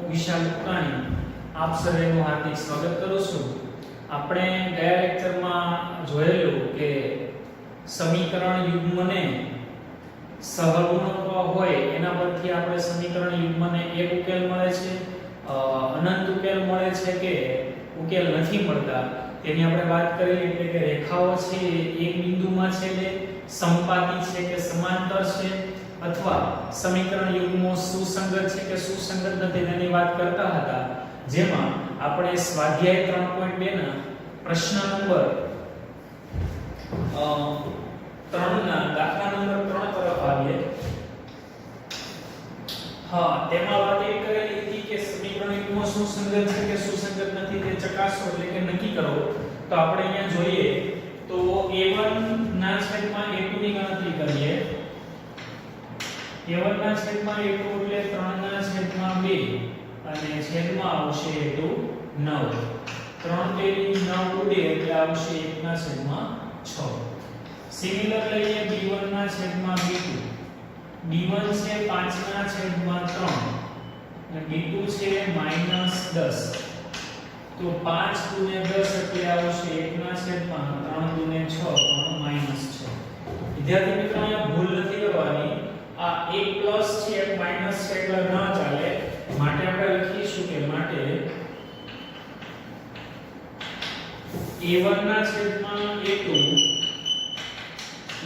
વિશાલ ઉકાણી આપ સર્વેનું હાર્દિક સ્વાગત કરું છું। આપણે ગયા લેક્ચરમાં જોયેલું કે સમીકરણ યુગ્મને સહગુણક હોય એના પરથી આપણે સમીકરણ યુગ્મને એક ઉકેલ મળે છે, અનંત ઉકેલ મળે છે કે ઉકેલ નથી મળતા તેની આપણે વાત કરી। એટલે કે રેખાઓ છે એક બિંદુમાં છેદે, સમપાતી છે કે સમાંતર છે, અથવા સમીકરણ યુગ્મો સુસંગત છે કે સુસંગત નથી તેની વાત કરતા હતા। જેમાં આપણે સ્વાધ્યાય 3.2 ના પ્રશ્ન નંબર 3 ના દાખલા નંબર 3 તરફ આવીએ। તેમાં વાત એ કરેલી હતી કે સમીકરણ યુગ્મો સુસંગત છે કે સુસંગત નથી તે ચકાસો એટલે કે નક્કી કરો। તો આપણે અહીંયા જોઈએ તો a1 ના છેદમાં a2 ની ગણતરી કરીએ। a1 ના છેદમાં a2 એટલે 3 ના છેદમાં 2 અને છેદમાં આવશે a2 9, 3 તેરી 9 ઉડે એટલે આવશે 1 ના છેદમાં 6। સિમિલર લઈએ b1 ના છેદમાં b2, b1 છે 5 ના છેદમાં 3 અને b2 છે -10, તો 5 ગુને 10 એટલે આવશે 1 ના છેદમાં 3 ગુને 6 પણ -6। વિદ્યાર્થી મિત્રો અહીંયા ભૂલ નથી કરવાની, આ એક પ્લસ છે એક માઈનસ છે એટલે ન ચાલે, માટે આપણે લખીશું કે માટે a1 ના છેદમાં a2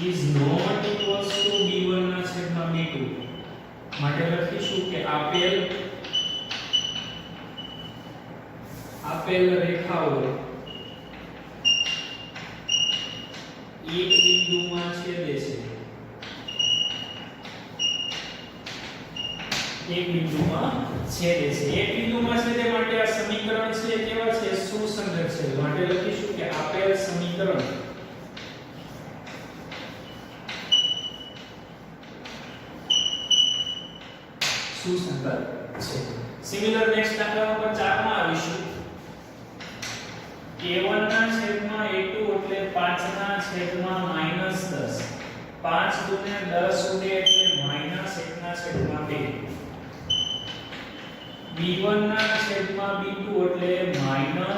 is not equals to b1 ના છેદમાં b2। માટે લખીશું કે આપેલ રેખાઓ એક બિંદુમાં છેદે છે, એક બિંદુમાં છેદે છે। એક બિંદુમાં છેદે માટે આ સમીકરણ છે કેવા છે? સુસંગત છે। માટે લખીશું કે આપેલ સમીકરણ સુસંગત છે। સિમિલર નેક્સ્ટ દાખલા નંબર 4 માં આવીશું। a1 ના છેદમાં a2 એટલે 5 ના છેદમાં -10, 5 ગુને 10 ઉડે એટલે -1 ના છેદમાં 2, b1 ના છેદમાં b2 એટલે -3 ના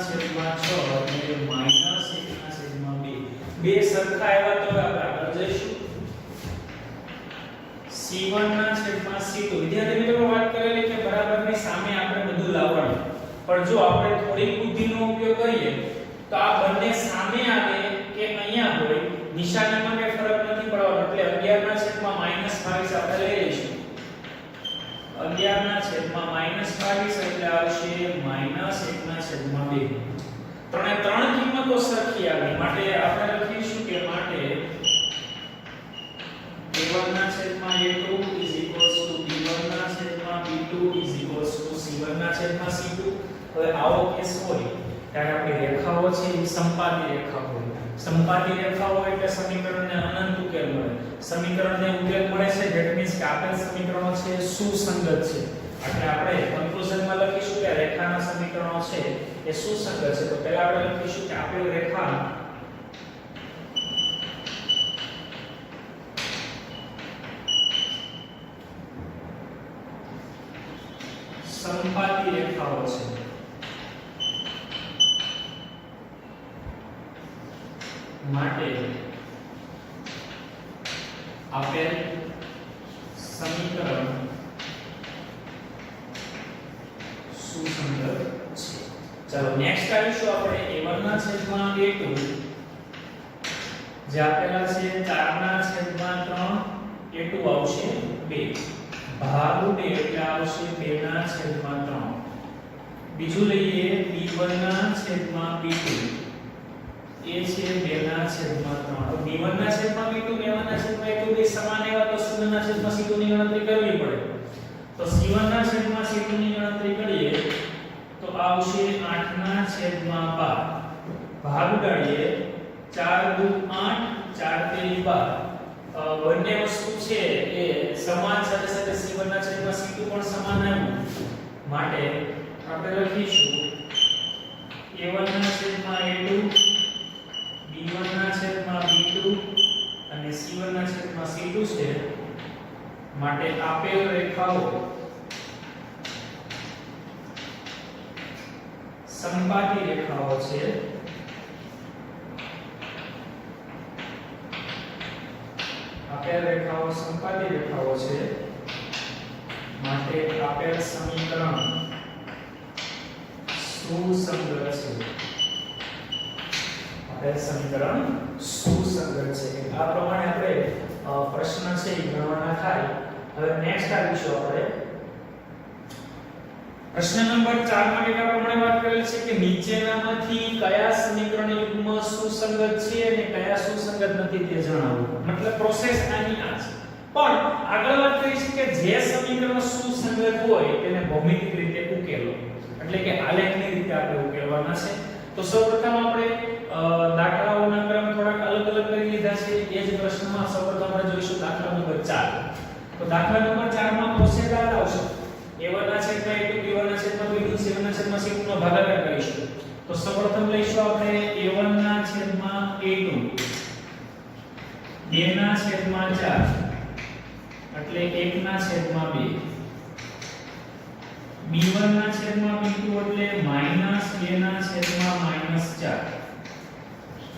છેદમાં 6 એટલે -1 ના છેદમાં 2। બે સરખા આવ્યા તો આપણે આગળ જઈશું। c1 ના છેદમાં c2, વિદ્યાર્થી મિત્રો વાત કરેલી કે બરાબરની સામે આપણે બધું લાવવાનું, પણ જો આપણે થોડી બુદ્ધિનો ઉપયોગ કરીએ તો આ બંને સામે આવે કે અહીંયા હોય નિશાનીમાં કોઈ ફરક નથી પડવાનો, એટલે 11 ના છેદમાં -22 આપણે લઈ લઈશું। 11 ના છેદમાં -22 એટલે આવશે -1 ના છેદમાં 2। ત્રણે ત્રણ કિંમતો સરખી આવી, માટે આપણે લખીશું કે માટે a1 ના છેદમાં a2 is equals to b1 ના છેદમાં b2 is equals to c1 ના છેદમાં c2। હવે આવો કેસ હોય ત્યારે આપણી રેખાઓ છે એ સંપાતી રેખા હોય, સંપાતી રેખા હોય એટલે સમીકરણને અનંત ઉકેલ મળે। સમીકરણને ઉકેલ મળે છે ધેટ મીન્સ કે આપેલ સમીકરણો છે સુસંગત છે, એટલે આપણે કન્ક્લુઝનમાં લખીશું કે રેખાના સમીકરણો છે એ સુસંગત છે। તો પહેલા આપણે લખીશું કે આપેલ રેખા સંપાતી રેખાઓ છે, માટે આપેલ સમીકરણ સુસંગત છે। ચાલો નેક્સ્ટ આવીશું આપણે a1 ના છેદમાં a2 જે આપેલા છે 4 ના છેદમાં 3, a2 આવશે 2, ભાગ ઉડે એટલે આવશે 2 ના છેદમાં 3। બીજું લઈએ b1 ના છેદમાં b2, એ છે 2 ના છેદમાં 3। તો b1 ના છેદમાં b2 b1 ના છેદમાં a2 બે સમાન એવા તો c1 ના છેદમાં c2 ની ગણતરી કરવી પડે। તો c1 ના છેદમાં c2 ની ગણતરી કરીએ તો આવશે 8 ના છેદમાં 12, ભાગ ઉડાડીએ 4 દુ 8, 4 તેરી 12। બંને વસ્તુ છે એ સમાન, સાથે સાથે c1 ના છેદમાં c2 પણ સમાન આવ્યું, માટે આપણે લખીશું a1 ના છેદમાં a2, b1 ના છેદમાં b2 અને c1 ના છેદમાં c2 છે। માટે આપેલ રેખાઓ સંપાતી રેખાઓ છે આપેલ રેખાઓ સંપાતી રેખાઓ છે માટે આપેલ સમીકરણ સુસંગત છે આપેલ સમીકરણ સુસંગત છે આ પ્રમાણે આપણે પ્રશ્ન છે એ ગણવાના થાય હવે નેક્સ્ટ આવીશું આપણે પ્રશ્ન નંબર 4 માં ડેટા પ્રમાણે વાત કરેલ છે કે નીચેનામાંથી કયા સમીકરણ યુગ્મ સુસંગત છે અને કયા સુસંગત નથી તે જણાવો મતલબ પ્રોસેસ આની આ છે પણ આગળ વાત કરી છે કે જે સમીકરણ સુસંગત હોય તેને ભૌમિતિક રીતે ઉકેલો એટલે કે આલેખની રીતે આપણે ઉકેલવાના છે તો સૌપ્રથમ આપણે દાખલાઓના ક્રમ થોડાક અલગ અલગ કરી લીધા છે એ જ પ્રશ્નમાં સૌપ્રથમ આપણે જોઈશું દાખલા નંબર 4 તો દાખલા નંબર 4 માં પ્રોસેસ આ આવશે a1 ના છેદમાં a2 b1 ના છેદમાં b2 c1 ના છેદમાં c2 નો ભાગાકાર કરીશું તો સૌપ્રથમ લઈશું આપણે a1 ના છેદમાં a2 2 ના છેદમાં 4 એટલે 1 ના છેદમાં 2 b1 ના છેદમાં b2 એટલે -2 ના છેદમાં -4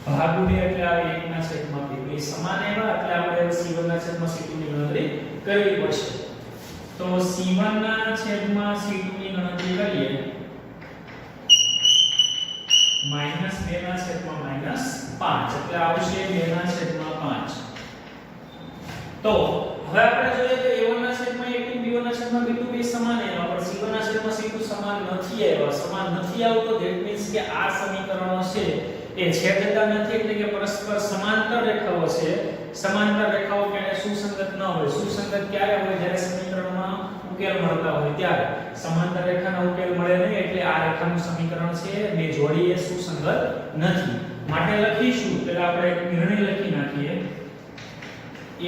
ભાગુડે એટલે આવે 1 ના છેદમાં 2 એ સમાન એવા એટલે આપણે c1 ના છેદમાં c2 ની ગણતરી કરવી પડશે તો c1 ના છેદમાં c2 ની ગણતરી કરીએ -2 ના છેદમાં -5 એટલે આવશે 2 ના છેદમાં 5 તો હવે આપણે જોઈએ તો a1 ના છેદમાં a2 b1 ના છેદમાં b2 બે સમાન એવા પણ c1 ના છેદમાં c2 સમાન નથી આવતો ધેટ મીન્સ કે આ સમીકરણો છે એ છેદતા નથી એટલે કે પરસ્પર સમાંતર રેખાઓ છે સમાંતર રેખાઓ કે સુસંગત ન હોય સુસંગત ક્યારે હોય જ્યારે સમીકરણમાં ઉકેલ મળતા હોય ત્યારે સમાંતર રેખાનો ઉકેલ મળે નહીં એટલે આ રેખાનું સમીકરણ છે બે જોડી એ સુસંગત નથી માટે લખીશું એટલે આપણે એક નિર્ણય લખી નાખીએ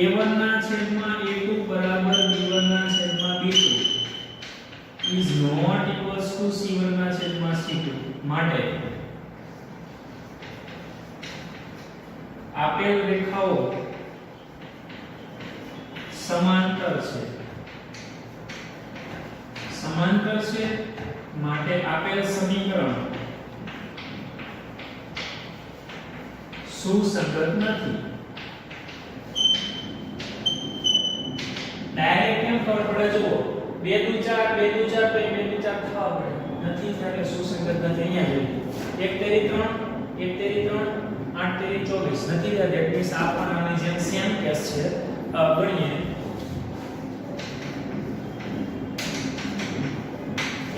a1 ના છેદમાં a2 બરાબર b1 ના છેદમાં b2 is not equals to c1 ના છેદમાં c2 માટે આપેલ રેખાઓ સમાંતર છે માટે આપેલ સમીકરણ સુસંગત નથી ડાયરેક્ટ કેમ ખબર પડે જુઓ 2 2 4 2 2 4 2 2 4 થવા પડે નથી એટલે સુસંગત નથી અહીંયા જોઈએ 1 તેરી 3 1 તેરી 3 8 તેરી 24 નથી એટલે ધેટ મીન્સ આ પણ આની જેમ સેમ કેસ છે ગણીએ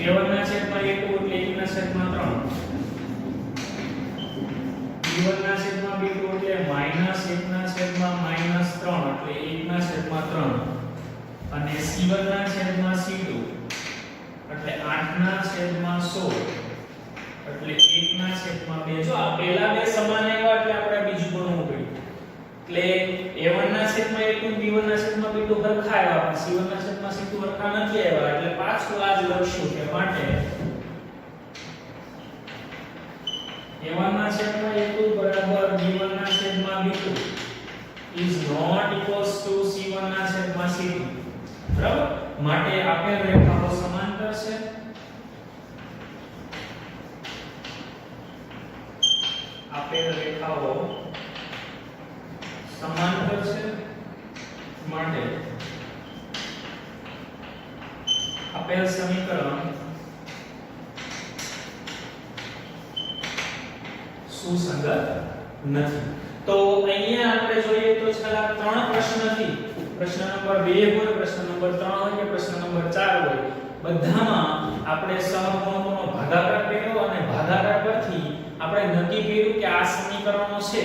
a1 ના છેદમાં a2 એટલે 1 ના છેદમાં 3 b1 ના છેદમાં b2 એટલે -1 ના છેદમાં -3 એટલે 1 ના છેદમાં 3 અને c1 ના છેદમાં c2 એટલે 8 ના છેદમાં 16 એટલે 1 ના છેદમાં 2 જો આ પહેલા બે સમાન આવ્યા એટલે આપણે બીજું ગણવું પડ્યું એટલે a1 ના છેદમાં a2 b1 ના છેદમાં b2 સરખા આવ્યા પણ c1 ના છેદમાં c2 સરખા નથી આવ્યા એટલે પાછું આ જ લખશું કે માટે a1 ના છેદમાં a2 બરાબર b1 ના છેદમાં b2 is not equals to c1 ના છેદમાં c2 બરાબર માટે આપેલ રેખાઓ સમાંતર છે માટે આપેલ સમીકરણ સુસંગત નથી તો અહીંયા આપણે જોઈએ તો છેલ્લા ત્રણ પ્રશ્નથી પ્રશ્ન નંબર 2 હોય પ્રશ્ન નંબર 3 હોય કે પ્રશ્ન નંબર 4 હોય બધામાં આપણે સહગુણકોનો ભાગાકાર કર્યો અને ભાગાકાર પરથી આપણે નક્કી કર્યું કે આ સમીકરણો છે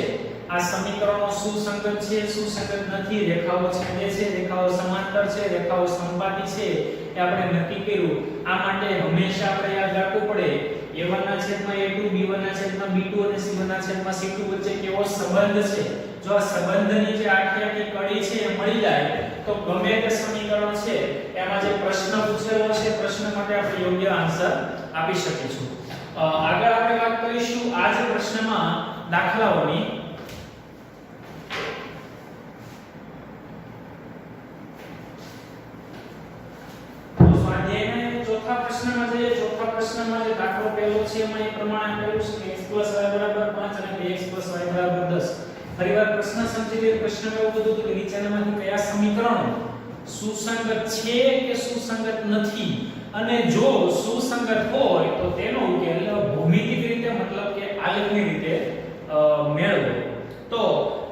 આ સમીકરણો સુસંગત છે સુસંગત નથી રેખાઓ છેદે છે રેખાઓ સમાંતર છે રેખાઓ સંપાતી છે એ આપણે નક્કી કર્યું આ માટે હંમેશા આપણે યાદ રાખવું પડે a1 ના છેદમાં a2 b1 ના છેદમાં b2 અને c1 ના છેદમાં c2 વચ્ચે કેવો સંબંધ છે જો આ સંબંધની જે આખી કડી છે એ મળી જાય તો ગમે તે સમીકરણ છે એમાં જે પ્રશ્ન પૂછેલો છે પ્રશ્ન માટે આપણે યોગ્ય આન્સર આપી શકીશું આગળ આપણે વાત કરીશું આ જે પ્રશ્નમાં દાખલાઓની તો સ્વાધ્યાયના ચોથા પ્રશ્નમાં જઈએ ચોથા પ્રશ્નમાં જે દાખલો પહેલો છે એમાં એ પ્રમાણે આપેલું છે કે x + y = 5 અને 2x + y = 10. ફરીવાર પ્રશ્ન સમજી લે. પ્રશ્નમાં એવું બધું હતું કે નીચેનામાંથી કયા સમીકરણો સુસંગત છે કે સુસંગત નથી, અને જો સુસંગત હોય તો તેનો ઉકેલ ભૌમિતિક રીતે મતલબ કે આલેખની રીતે મેળવો. તો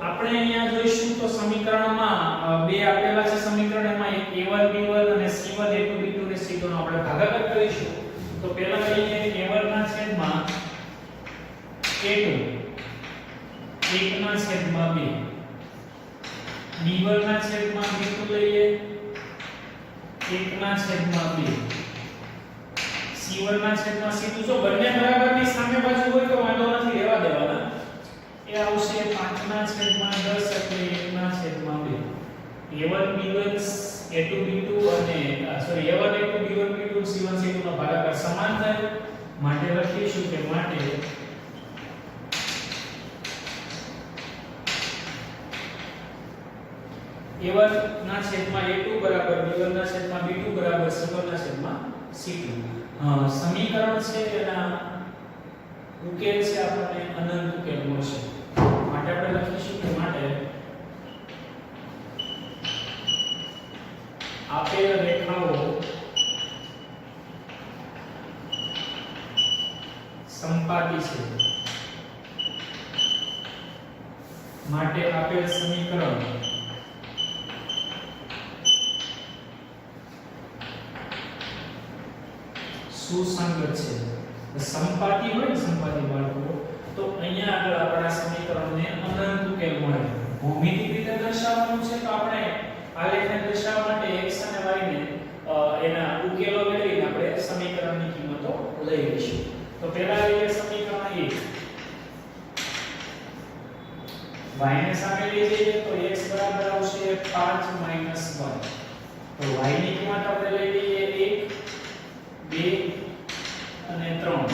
આપણે અહીંયા જોઈશું તો સમીકરણમાં બે આપેલા છે સમીકરણ, એમાં એક a1 b1 અને c1 a2 b2 ને c2 નો આપણે ભાગાકાર કરીશું. તો પહેલા લઈએ a1 ના છેદમાં a2 1 ના છેદમાં 2, b1 ના છેદમાં b2 લઈએ 1 ના છેદમાં 2, c1 ના છેદમાં c2. જો બંને બરાબરની સામે બાજુ હોય તો વાંધો નથી, રહેવા દેવાના. એ આવશે 5 ના છેદમાં 10 એટલે 1 ના છેદમાં 2. a1 b1 a2 b2 અને sorry a1 a2 b1 b2 c1 c2 નો ભાગાકાર સમાન થાય માટે લખીશું કે માટે a1 ના છેદમાં a2 બરાબર b1 ના છેદમાં b2 બરાબર c1 ના છેદમાં c2. સમીકરણ છે એના ઉકેલ છે આપણને અનંત ઉકેલ મળશે. માટે આપણે લખીશું કે માટે આપેલ રેખાઓ સંપાતી છે, માટે આપેલ સમીકરણ સુસંગત છે. સંપાતી હોય ને સંપાતી બાળકો, તો અહીંયા આગળ આપણા સમીકરણને અનંત ઉકેલ મળે. ભૌમિતિક રીતે દર્શાવવાનું છે તો આપણે આલેખને દર્શાવવા માટે x અને y ને એના ઉકેલો મેળવીને આપણે સમીકરણની કિંમતો લઈ લઈશું. તો પહેલા લઈએ સમીકરણ 1. y ને સામે લઈ જઈએ તો x બરાબર આવશે 5 - y. તો y ની કિંમત આપણે લઈ લઈએ 1 2 અને 3.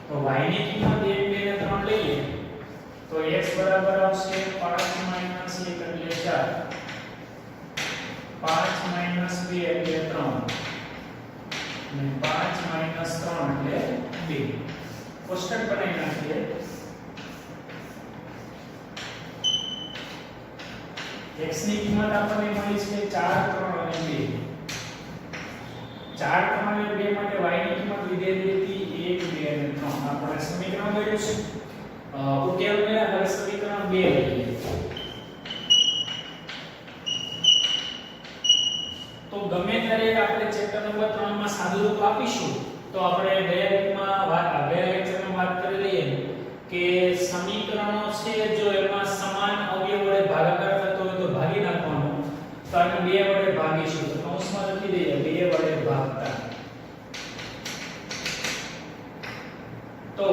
તો y ની કિંમત 1 2 અને 3 લઈએ તો x બરાબર આવશે 5 - 1 એટલે 4, 5 - 2 એટલે 3 અને 5 - 3 એટલે 2. કોષ્ટક બનાવી નાખીએ. x ની કિંમત આપણને મળી છે 4 3 અને 2. 4 3 અને 2 માટે y ની કિંમત લીધેલી હતી 1 2 અને 3. આપણે સમીકરણ મેળવ્યું છે. ઉકેલ મેળવ્યા. હવે સમીકરણ 2 લઈએ. તો ગમે ત્યારે આપણે ચેપ્ટર નંબર 3 માં સાદુરૂપ આપીશું તો આપણે ગયા લેક્ચરમાં વાત કરી લઈએ કે સમીકરણો છે જો એમાં સમાન અવયવ વડે ભાગાકાર થતો હોય તો ભાગી નાખવાનો. તો આપણે 2 વડે ભાગીશું. તો કૌંસમાં લખી દઈએ 2 વડે ભાગતા. તો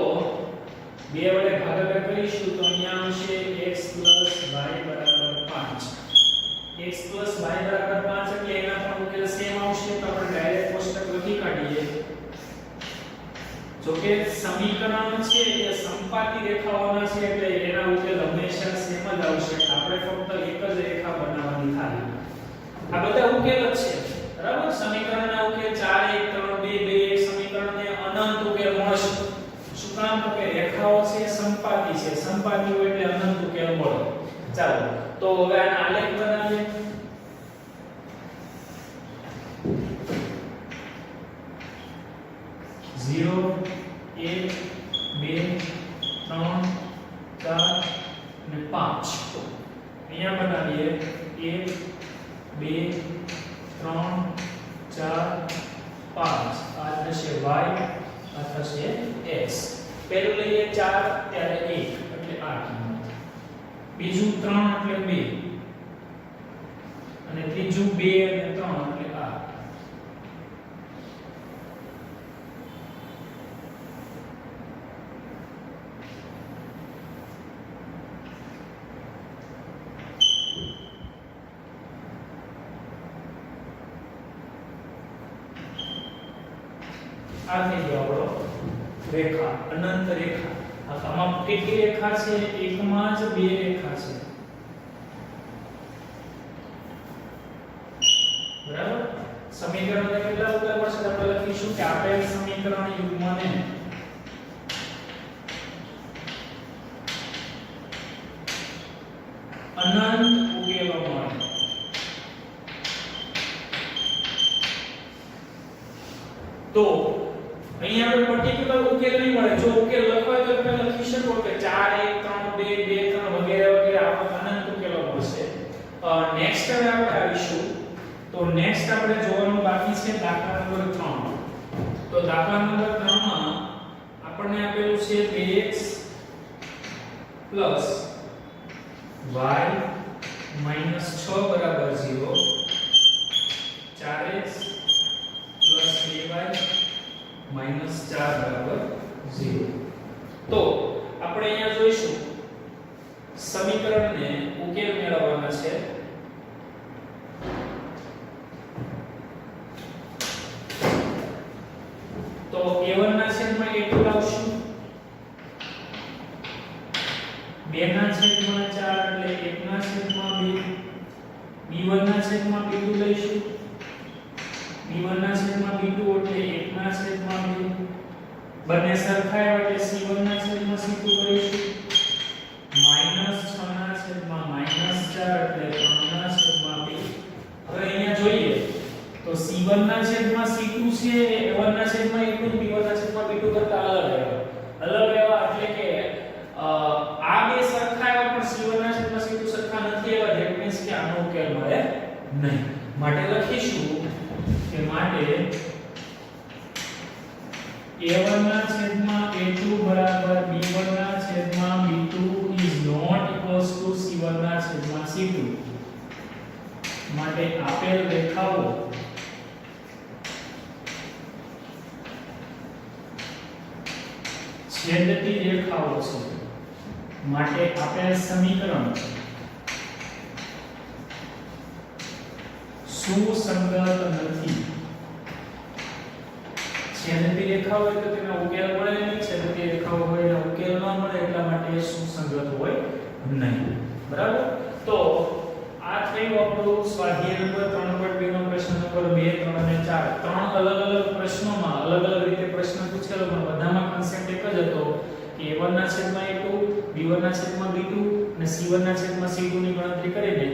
2 વડે ભાગાકાર કરીશું તો અહીંયા આવશે x + y = 5. x + y = 5 એટલે એના પણ ઉકેલ સેમ આવશે. તો આપણે ડાયરેક્ટ કોષ્ટક લખી કાઢીએ. જો કે સમીકરણ છે એ સંપાતી રેખાઓના છે એટલે એના ઉકેલ હંમેશા સેમ જ આવશે. આપણે ફક્ત એક જ રેખા બનાવવાની ખાલી. આ બધા ઉકેલ જ છે, બરાબર. સમીકરણના ઉકેલ 4 1 3 2 2 એક સમીકરણને અનંત ઉકેલ મળશે. શું કામ? તો કે રેખાઓ છે સંપાતી છે, સંપાતી હોય એટલે અનંત ઉકેલ મળે. ચાલો તો હવે આના આલેખ બનાવીએ. ઝીરો 1 2 3 4 અને 5. અહીંયા બનાવીએ 1 2 3 4 5. આ થશે y, આ થશે x. પહેલું લઈએ 4 ત્યારે 1 એટલે આ કિંમત, બીજું 3 એટલે 2 અને ત્રીજું 2 અને 3 એટલે આ. આ થઈ ગયો આપણો રેખા, અનંત રેખા. આમાં કેટલી રેખા છે? એકમાં જ 2 રેખા છે, બરાબર. સમીકરણને કેટલા ઉકેલ પડશે તો આપણે લખીશું કે આપેલ સમીકરણ યુગ્મને અનંત ઉકેલો મળે. તો અહીંયા આપણે પર્ટીક્યુલર ઉકેલ નહીં મળે. જો ઉકેલ લખવા તો તમે લખી શકો કે 4 1 3 2 2 3 વગેરે વગેરે આપણને અનંત ઉકેલો મળશે. નેક્સ્ટ હવે આપણે આવીશું. તો નેક્સ્ટ આપણે જોવાનું બાકી છે દાખલા નંબર 3. તો દાખલા નંબર 3 માં આપણને આપેલું છે 2x y 6 બરાબર 0, 4x 2y -4 બરાબર 0. તો આપણે અહીંયા જોઈશું સમીકરણને ઉકેલ મેળવવાના છે. તો a1 ના છેદમાં a2 લાવશું, 2 ના છેદમાં 4 એટલે 1 ના છેદમાં 2, b1 ના છેદમાં b2 લઈશું, b1 ના છેદમાં b2 એટલે 1 ના છેદમાં 2, બંને સરખા એટલે c1 ના છેદમાં c2 કરીશું, -6 ના છેદમાં -4 એટલે 3 ના છેદમાં 2. હવે અહીંયા જોઈએ તો c1 ના છેદમાં c2 છે એ a1 ના છેદમાં a2, b1 ના છેદમાં b2 કરતા અલગ એવા એટલે કે આ બે સરખા એવા પણ c1 ના છેદમાં c2 સરખા નથી એવા. ધેટ મીન્સ કે આનો ઉકેલ મળે નહીં. માટે લખીશું કે માટે a1 ના છેદમાં a2 બરાબર b1 ના છેદમાં b2 is not equals to c1 ના છેદમાં c2. માટે આપેલ રેખાઓ છેદતી રેખાઓ છે. માટે આપેલ સમીકરણ સુસંગત નથી. છેદતી રેખા હોય તો તેનો ઉકેલ મળે નહીં, છેદતી રેખાઓ હોય એનો ઉકેલ ન મળે, એટલા માટે સુસંગત હોય નહીં. બરાબર. તો આ થયું આપણું સ્વાધ્યાય નંબર 3.2 નો પ્રશ્ન નંબર 2, 3 અને 4. ત્રણ અલગ-અલગ પ્રશ્નોમાં અલગ-અલગ રીતે પ્રશ્ન પૂછેલો પણ બધામાં કન્સેપ્ટ એક જ હતો કે a1 ના છેદમાં a2, b1 ના છેદમાં b2 અને c1 ના છેદમાં c2 ની ગણતરી કરીને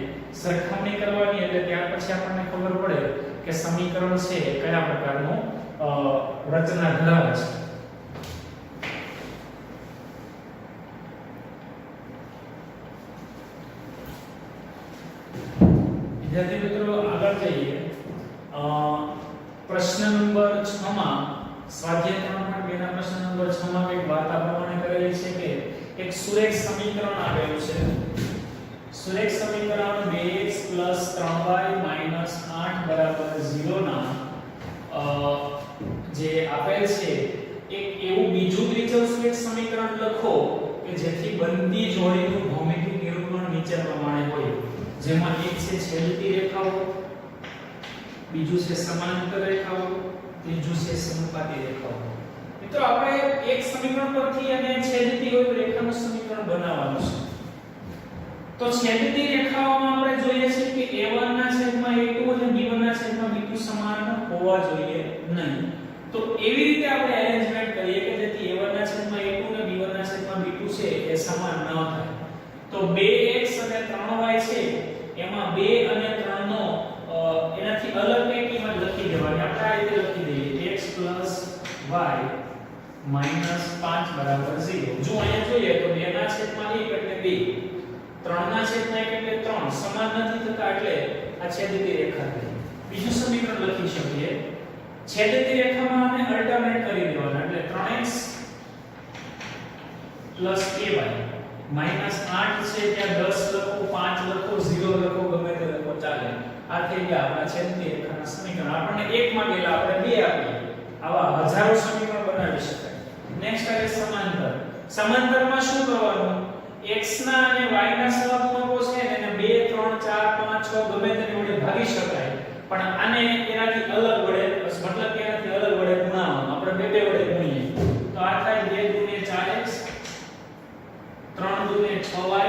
સરખામણી કરવાની. એટલે ત્યાર પછી આપણને ખબર પડે કે સમીકરણ છે કયા પ્રકારનું રચના ધરાવે છે. વિદ્યાર્થી મિત્રો આગળ જઈએ. પ્રશ્ન નંબર 6 માં સ્વાધ્યાય 3.2 ના પ્રશ્ન નંબર 6 માં એક વાત આ પ્રમાણે કરેલી છે કે એક સુરેખ સમીકરણ આપેલું છે. સુરેખ સમીકરણ 2x 3y 8 બરાબર 0 ના જે આપેલ છે એક એવું બીજું દ્વિચલ સુરેખ સમીકરણ લખો કે જેથી બનતી જોડીનું ભૌમિતિક નિરૂપણ નીચે પ્રમાણે હોય. જેમાં એક છે છેદતી રેખાઓ, બીજું છે સમાંતર રેખાઓ, ત્રીજું છે સમપાતી રેખાઓ. મિત્રો આપણે એક સમીકરણ પરથી અને છેદતી હોય રેખાનું સમીકરણ બનાવવાનું છે. તો છેદતી રેખાઓમાં આપણે જોઈએ છે કે a1 ના છેદમાં a2 અને b1 ના છેદમાં b2 સમાન હોવા જોઈએ નહીં. તો એવી રીતે આપણે અરેન્જમેન્ટ કરીએ કે જેથી a1 ના છેદમાં a2 અને b1 ના છેદમાં b2 છે એ સમાન ન થાય. તો 2x અને 3y છે એમાં 2 અને 3 નો એનાથી અલગ કઈ કિંમત લખી દેવાની. આપણે આ રીતે લખી દઈએ x y -5 બરાબર 0. જો અહીંયા જોઈએ તો 2 ના છેદમાં 1 એટલે 2, 3 ના છેદમાં 1 એટલે 3 સમાન નથી થતા એટલે આ છેદતી રેખા થઈ. બીજું સમીકરણ લખી શકીએ. છેદતી રેખામાં આને અલ્ટરનેટ કરી દેવાના એટલે 3x ay -8 છે ત્યાં 10 લખો, 5 લખો, 0 લખો, ગમે તે લખો ચાલે. આ થઈ ગયા આપણા છેદતી રેખાના સમીકરણ. આપણને એક માંગેલા આપણે બે આપીએ. આવા હજારો સમીકરણ બનાવી શકાય. નેક્સ્ટ આવે સમાંતર. સમાંતરમાં શું કરવાનું? x ના અને y ના સહગુણકો છે એને 2 3 4 5 6 ગમે તેની વડે ભાગી શકાય. પણ આને એનાથી અલગ વડે મતલબ કે એનાથી અલગ વડે ગુણાવવાનું. આપણે બે વડે ગુણીએ તો આ થાય 2 * 4x 3 * 6y.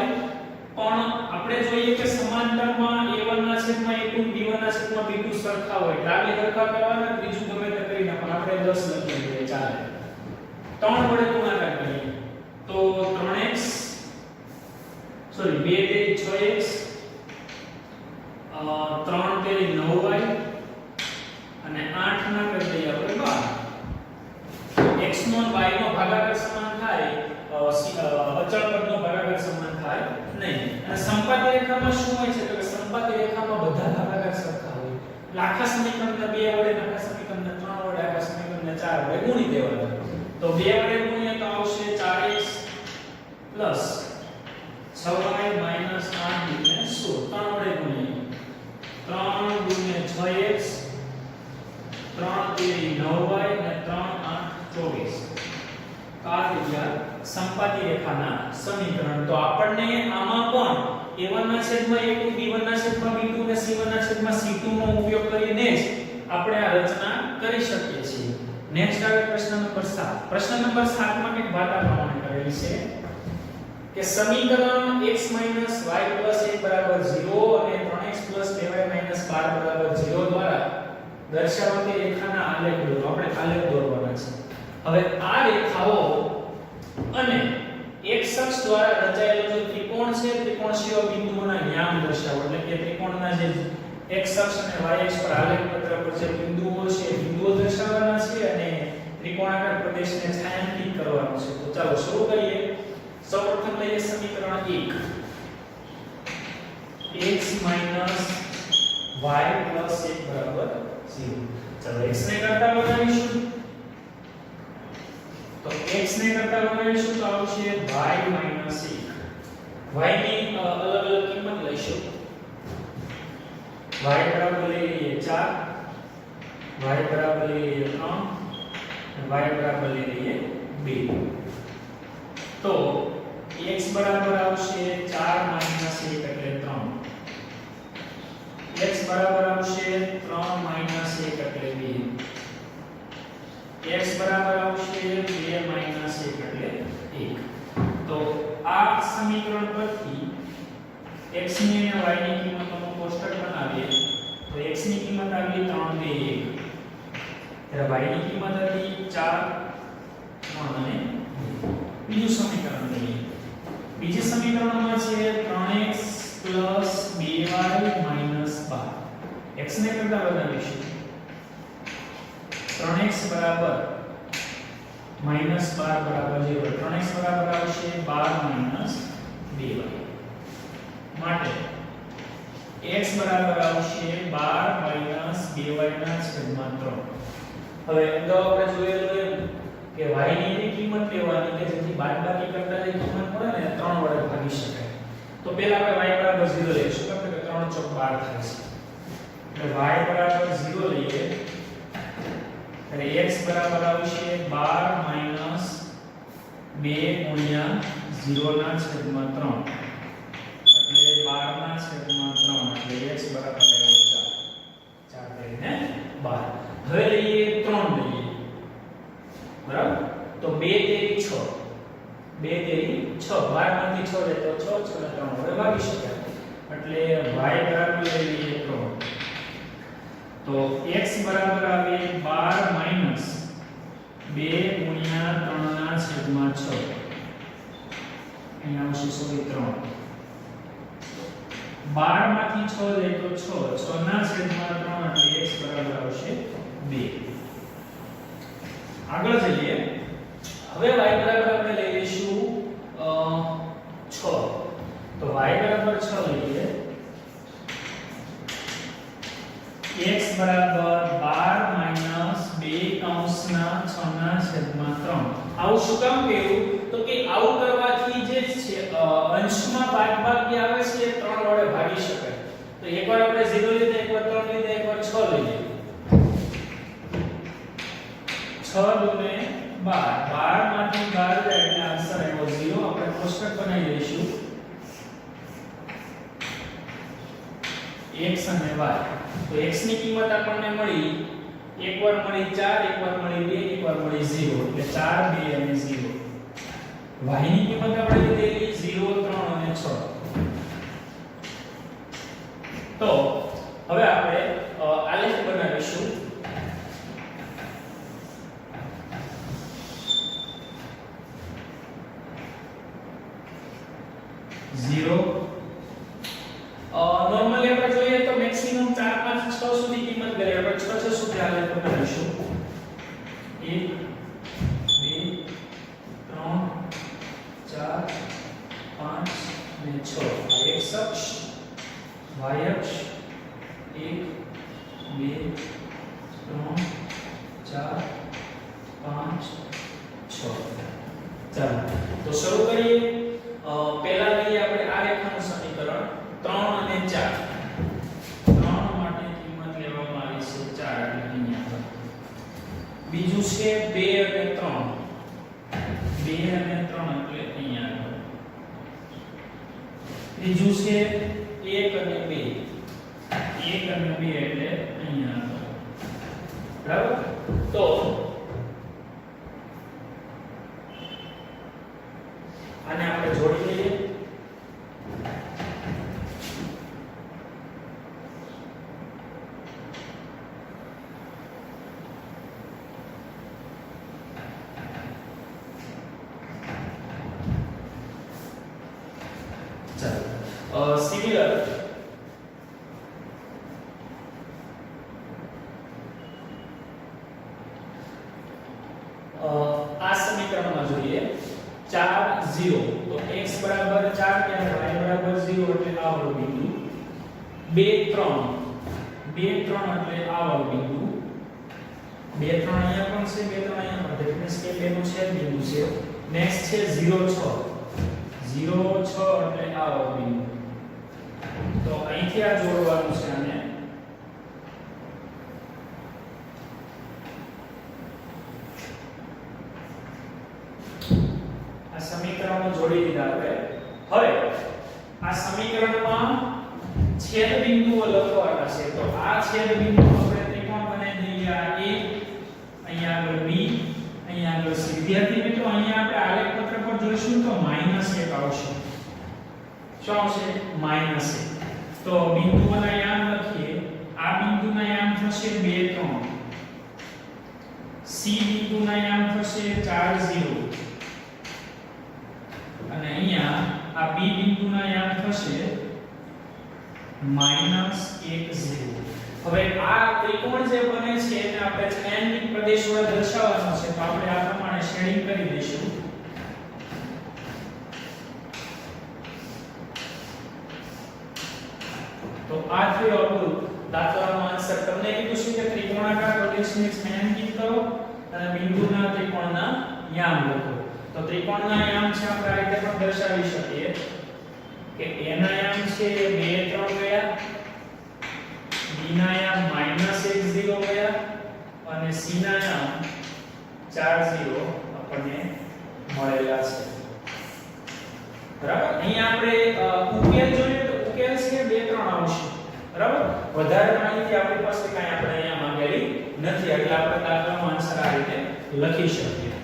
પણ આપણે જોઈએ કે સમાંતરમાં a1 ના છેદમાં a2 b1 ના છેદમાં b2 સરખા સરખા હોય એટલે આગળ સરખા કરવાના, બીજું ગમે તે કરીને પણ આપણે 10 લખી દઈએ ચાલે. 3 વડે ગુણાકાર કરીએ તો 3x સોરી 2 તેરી 6x 3 તેરી 9y અને 8 ના કરી દઈએ આપણે 12. x નો y નો ભાગાકાર સમાન થાય, અચળ પદનો ભાગાકાર સમાન થાય નહીં. અને સંપાતી રેખામાં શું હોય છે તો કે સંપાતી રેખામાં બધા ભાગાકાર સરખા હોય. એટલે આખા સમીકરણને 2 વડે, આખા સમીકરણને 3 વડે, આખા સમીકરણને 4 વડે ગુણી દેવાના. તો 2 વડે ગુણીએ તો આવશે 4x 6y 8 એટલે 16. 3 વડે ગુણીએ 3 ગુણ્યા 6x 3 તેરી 9y અને 3 8 24. આ થઈ સંપાતી રેખાના સમીકરણ. તો આપણને આમાં પણ a1 ના છેદમાં a2 b1 ના છેદમાં b2 અને c1 ના છેદમાં c2 નો ઉપયોગ કરીને જ આપણે આ રચના કરી શકીએ છીએ. નેક્સ્ટ આવે પ્રશ્ન નંબર 7. પ્રશ્ન નંબર 7 માં એક વાત આ પ્રમાણે કરેલી છે કે સમીકરણ x y 1 0 અને 3x 2y 12 0 દ્વારા દર્શાવતી રેખાના આલેખ દોરો. આપણે આલેખ દોરવાના છે. હવે આ રેખાઓ અને x અક્ષ દ્વારા રચાયેલો જે ત્રિકોણ છે, ત્રિકોણશીય બિંદુઓના યામ દર્શાવો. એટલે કે ત્રિકોણના જે x અક્ષ અને y અક્ષ પર આલેખ પત્ર પર જે બિંદુઓ છે, બિંદુઓ દર્શાવવાના છે અને ત્રિકોણાકાર પ્રદેશને છાયાંકિત કરવાનો છે. તો ચાલો શરૂ કરીએ. સૌપ્રથમ લઈએ સમીકરણ 1 x - y + 1 0. ચાલો x ને કરતા બનાવીશું તો x ને કરતા બનાવીશું તો આવશે y - 1. y ની અલગ અલગ કિંમત લઈશું. y બરાબર લઈ લઈએ 4, y બરાબર લઈ લઈએ 3 અને y બરાબર લઈ લઈએ 2. તો x બરાબર આવશે 4 - 1 એટલે 3. x બરાબર આવશે 3 - 1 એટલે 2. x બરાબર આવશે 2 - 1 એટલે 1. તો આ સમીકરણ પરથી x ની અને y ની કિંમતોનું કોષ્ટક બનાવીએ તો x ની કિંમત આવી 3 2 1 ત્યારે y ની કિંમત હતી 4 3 અને 2. બીજું સમીકરણ લઈએ. બીજા સમીકરણમાં છે 3x 2y - 12. x ને કરતા બનાવીશું 3x બરાબર -12 બરાબર 0. 3x બરાબર આવશે 12 - 2y. માટે x બરાબર આવશે 12 - 2y ના છેદમાં 3. હવે અગાઉ આપણે જોયેલું એમ કે y ની એવી કિંમત લેવાની કે જેથી બાદબાકી કરતા જે કિંમત મળે ને 3 વડે ભાગી શકાય. તો પહેલા આપણે y બરાબર 0 લઈશું કારણ કે 3 ચોક 12 થાય છે. એટલે y બરાબર 0 લઈએ એટલે x બરાબર આવશે 12 - 2 ગુણ્યા 0 ના છેદમાં 3 એટલે 12 ના છેદમાં 3 એટલે x બરાબર આવ્યો 4 કરીને 12. હવે લઈએ 3 લઈએ બરાબર. તો 2 તેરી 6 2 તેરી 6 12 માંથી 6 જાય તો 6 6 3 વડે ભાગી શકાય. એટલે y બરાબર લઈ લઈએ 3. તો x બરાબર આવે 12 - 2 ગુણ્યા 3 ના છેદમાં 6 અહીંયા આવશે 3. 12 માંથી 6 જાય તો 6 6 ના છેદમાં 3 એટલે x બરાબર આવશે 2. આગળ જઈએ. હવે y બરાબર આપણે લઈ લઈશું 6. તો y બરાબર 6 લઈએ. x બરાબર 12 - 2 કૌંસના 6 ના છેદમાં 3. આવું શું કામ કર્યું તો કે આવું કરવાથી જે છે અંશમાં બાદબાકી આવે છે એ 3 વડે ભાગી શકાય. તો એકવાર આપણે 0 લીધા, એકવાર 3 લીધા, એકવાર 6 લઈએ. 6 દુને 12 12 માંથી 12 જાય એટલે આન્સર આવ્યો 0. આપણે કોષ્ટક બનાવી દઈશું x અને y. તો x ની કિંમત આપણને મળી, એકવાર મળી 4, એકવાર મળી 2, એકવાર મળી 0 એટલે 4 2 અને 0. y ની કિંમત આપણે લીધેલી 0 3 અને 6. તો હવે આપણે આલેખ બનાવીએ. છે આલેખ બનાવીશું 1 2 3 4 5 અને 6 આ x અક્ષ y અક્ષ 1 2 3 4 5 6 ચાલો તો શરૂ કરીએ પહેલા લઈએ આપણે આ રેખાનું સમીકરણ 3 અને 4 3 માટે કિંમત લેવામાં આવી છે 4 એટલે અહીંયા બીજું છે 2 અને 3 2 અને 3 એટલે અહીંયા ત્રીજું છે 1 અને 2 1 અને 2 એટલે અહીંયા બરાબર તો આને આપણે જોડી લઈએ ચાલો સિમિલર આ સમીકરણમાં જોઈએ 4 0 તો x બરાબર 4 ત્યારે y બરાબર 0 એટલે આ વાળું બિંદુ 2 3 એટલે આ વાળું બિંદુ 2 3 અહીંયા પણ છે 2 3 અહીંયા પણ ધેટ મીન્સ કે બેનું છેદ બિંદુ છે નેક્સ્ટ છે 0 6 એટલે આ વાળું બિંદુ તો અહીંથી આ જોડવાનું છે આને આ સમીકરણો જોડી દીધા આપણે હવે આ સમીકરણમાં છેદ બિંદુઓ લખવાના છે તો આ છેદ બિંદુ આપણે ત્રિકોણ બનાવી દઈએ આ a અહીંયા આગળ b અહીંયા આગળ c વિદ્યાર્થી મિત્રો અહીંયા આપણે આલેખ પત્ર પર જોઈશું તો -1 આવશે શું આવશે -1 તો બિંદુઓના યામ લખીએ આ બિંદુના યામ થશે 2 3 c બિંદુના યામ થશે 4 0 અને અહીંયા આ b બિંદુના યામ થશે -1 0 હવે આ ત્રિકોણ જે બને છે એને આપણે છાयांकित પ્રદેશ વડે દર્શાવવાનો છે તો આપણે આ પ્રમાણે શેડિંગ કરી દઈશું તો આ થયો આપણું દાખલાનો આન્સર તમને કીધું છે કે ત્રિકોણાકાર પ્રદેશને છાयांकित કરો અને બિંદુના ત્રિકોણના યામ લખો તો ત્રિકોણના યામ છે આપણે આ રીતે પણ દર્શાવી શકીએ કે a ના યામ છે 2 3 ગયા b ના યામ -1 0 ગયા અને c ના યામ 4 0 આપણને મળેલા છે બરાબર અહીં આપણે ઉકેલ જોઈએ તો ઉકેલ છે 2 3 આવશે બરાબર વધારે માહિતી આપણી પાસે કાંઈ આપણે અહીંયા માંગેલી નથી એટલે આપણે દાખલાનો આન્સર આ રીતે લખી શકીએ